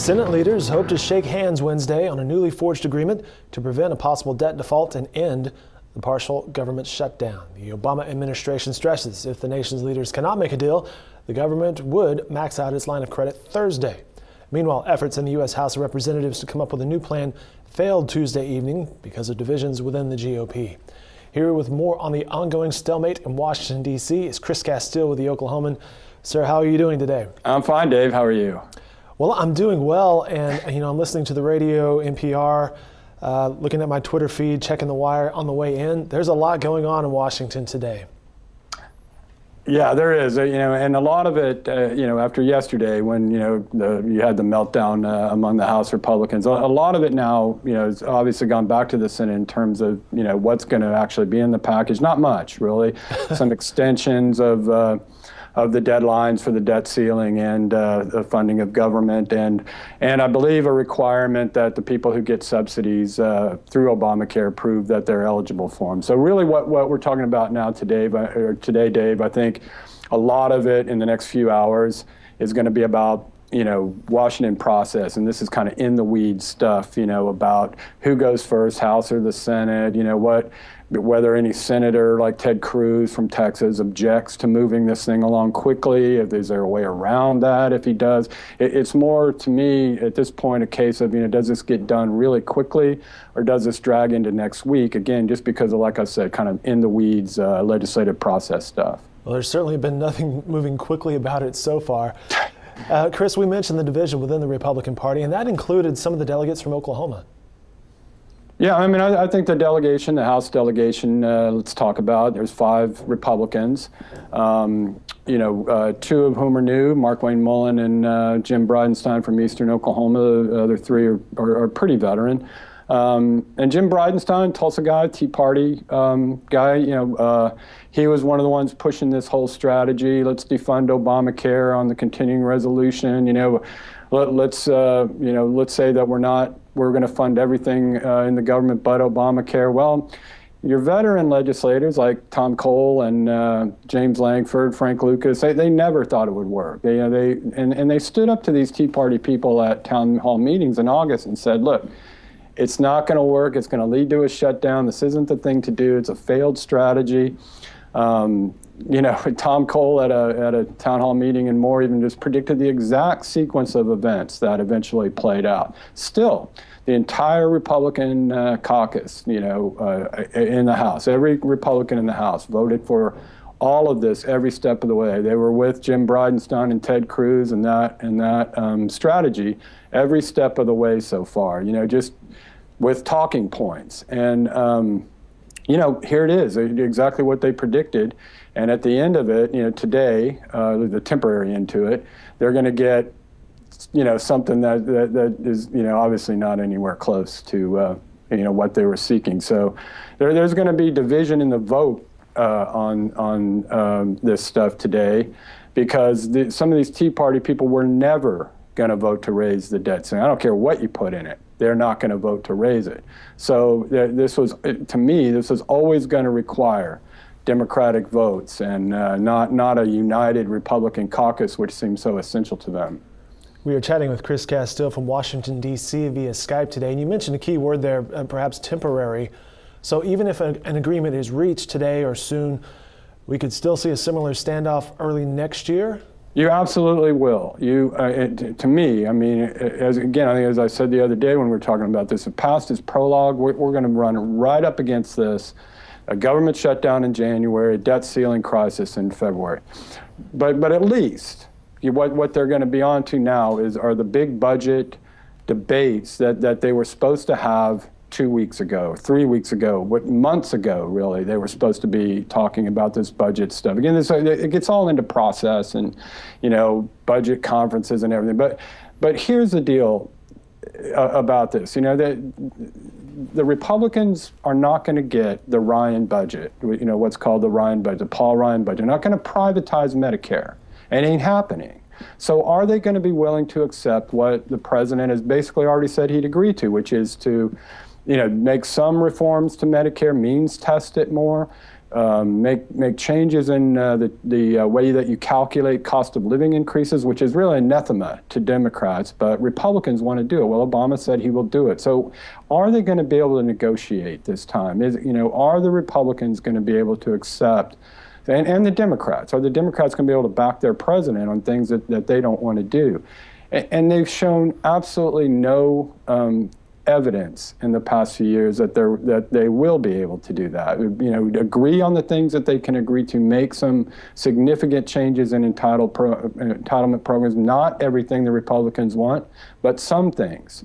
Senate leaders hope to shake hands Wednesday on a newly forged agreement to prevent a possible debt default and end the partial government shutdown. The Obama administration stresses if the nation's leaders cannot make a deal, the government would max out its line of credit Thursday. Meanwhile, efforts in the U.S. House of Representatives to come up with a new plan failed Tuesday evening because of divisions within the GOP. Here with more on the ongoing stalemate in Washington, D.C. is Chris Casteel with the Oklahoman. Sir, how are you doing today? I'm fine, Dave. How are you? Well, I'm doing well, and I'm listening to the radio, NPR, looking at my Twitter feed, checking the wire on the way in. There's a lot going on in Washington today. Yeah, there is, and a lot of it, after yesterday when, you had the meltdown among the House Republicans, a lot of it now, has obviously gone back to the Senate in terms of, what's going to actually be in the package. Not much, really. Some extensions of the deadlines for the debt ceiling and the funding of government, and I believe a requirement that the people who get subsidies through Obamacare prove that they're eligible for them. So really what we're talking about now today, Dave, I think a lot of it in the next few hours is going to be about Washington process, and this is kind of in the weeds stuff, about who goes first, House or the Senate, whether any senator like Ted Cruz from Texas objects to moving this thing along quickly. Is there a way around that if he does? It's more, to me, at this point, a case of, does this get done really quickly or does this drag into next week? Again, just because of, like I said, kind of in the weeds legislative process stuff. Well, there's certainly been nothing moving quickly about it so far. Chris, we mentioned the division within the Republican Party, and that included some of the delegates from Oklahoma. Yeah, I think the delegation, the House delegation, let's talk about, there's 5 Republicans, 2 of whom are new, Markwayne Mullin and Jim Bridenstine from Eastern Oklahoma. The other 3 are pretty veteran. And Jim Bridenstine, Tulsa guy, Tea Party guy, he was one of the ones pushing this whole strategy. Let's defund Obamacare on the continuing resolution. Let's say that we're going to fund everything in the government but Obamacare. Well, your veteran legislators like Tom Cole and James Langford, Frank Lucas, they never thought it would work. They stood up to these Tea Party people at town hall meetings in August and said, look, it's not going to work. It's going to lead to a shutdown. This isn't the thing to do. It's a failed strategy. Tom Cole at a town hall meeting and more even just predicted the exact sequence of events that eventually played out. Still, the entire Republican caucus, in the House, every Republican in the House voted for all of this every step of the way. They were with Jim Bridenstine and Ted Cruz and that strategy every step of the way so far, just with talking points. And, here it is, exactly what they predicted. And at the end of it, today, the temporary end to it, they're going to get, something that is, obviously not anywhere close to, what they were seeking. So there's going to be division in the vote on this stuff today, because some of these Tea Party people were never going to vote to raise the debt ceiling. I don't care what you put in it. They're not going to vote to raise it. So this was always going to require Democratic votes and not a united Republican caucus, which seems so essential to them. We are chatting with Chris Casteel from Washington, D.C. via Skype today, and you mentioned a key word there, perhaps temporary. So even if an agreement is reached today or soon, we could still see a similar standoff early next year? You absolutely will. To me, as I said the other day when we were talking about this, if past is prologue, we're going to run right up against this, a government shutdown in January, a debt ceiling crisis in February. But at least what they're going to be on to now are the big budget debates that they were supposed to have 2 weeks ago, 3 weeks ago, months ago, really, they were supposed to be talking about this budget stuff. Again, it gets all into process and, budget conferences and everything. But here's the deal about this. The Republicans are not going to get the Ryan budget, what's called the Ryan budget, the Paul Ryan budget. They're not going to privatize Medicare. It ain't happening. So are they going to be willing to accept what the president has basically already said he'd agree to, which is to make some reforms to Medicare, means test it more, make changes in the way that you calculate cost of living increases, which is really anathema to Democrats, but Republicans want to do it. Well, Obama said he will do it. So are they going to be able to negotiate this time? Are the Republicans going to be able to accept, and the Democrats, are the Democrats going to be able to back their president on things that they don't want to do? And they've shown absolutely no evidence in the past few years that they will be able to do that. Agree on the things that they can agree to, make some significant changes in entitlement programs. Not everything the Republicans want, but some things.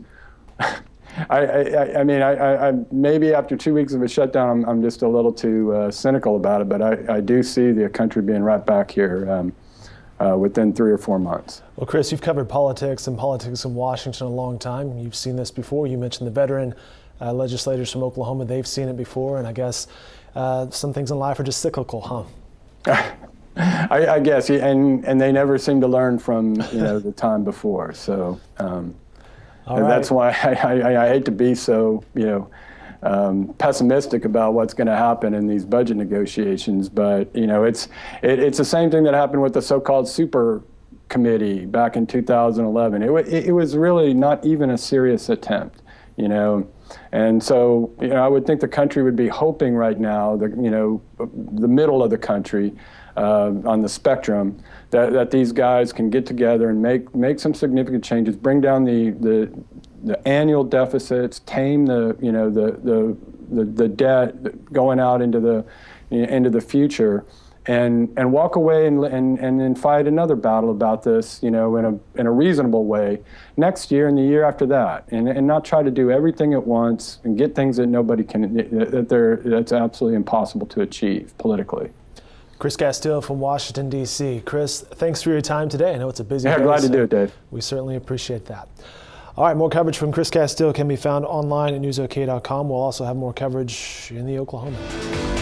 I mean, maybe after 2 weeks of a shutdown, I'm just a little too cynical about it, but I do see the country being right back here within 3 or 4 months. Well, Chris, you've covered politics in Washington a long time. You've seen this before. You mentioned the veteran legislators from Oklahoma. They've seen it before, and I guess some things in life are just cyclical, huh? I guess, and they never seem to learn from the time before. So that's why I hate to be so pessimistic about what's going to happen in these budget negotiations, but it's the same thing that happened with the so-called super committee back in 2011. It was really not even a serious attempt, and so I would think the country would be hoping right now, the middle of the country on the spectrum, that these guys can get together and make some significant changes, bring down the annual deficits, tame the debt going out into the future, and walk away and then fight another battle about this, in a reasonable way next year and the year after that, and not try to do everything at once and get things that nobody can, that's absolutely impossible to achieve politically. Chris Casteel from Washington, D.C. Chris, thanks for your time today. I know it's a busy day. Yeah, glad to do it, Dave. We certainly appreciate that. All right, more coverage from Chris Casteel can be found online at newsok.com. We'll also have more coverage in the Oklahoman.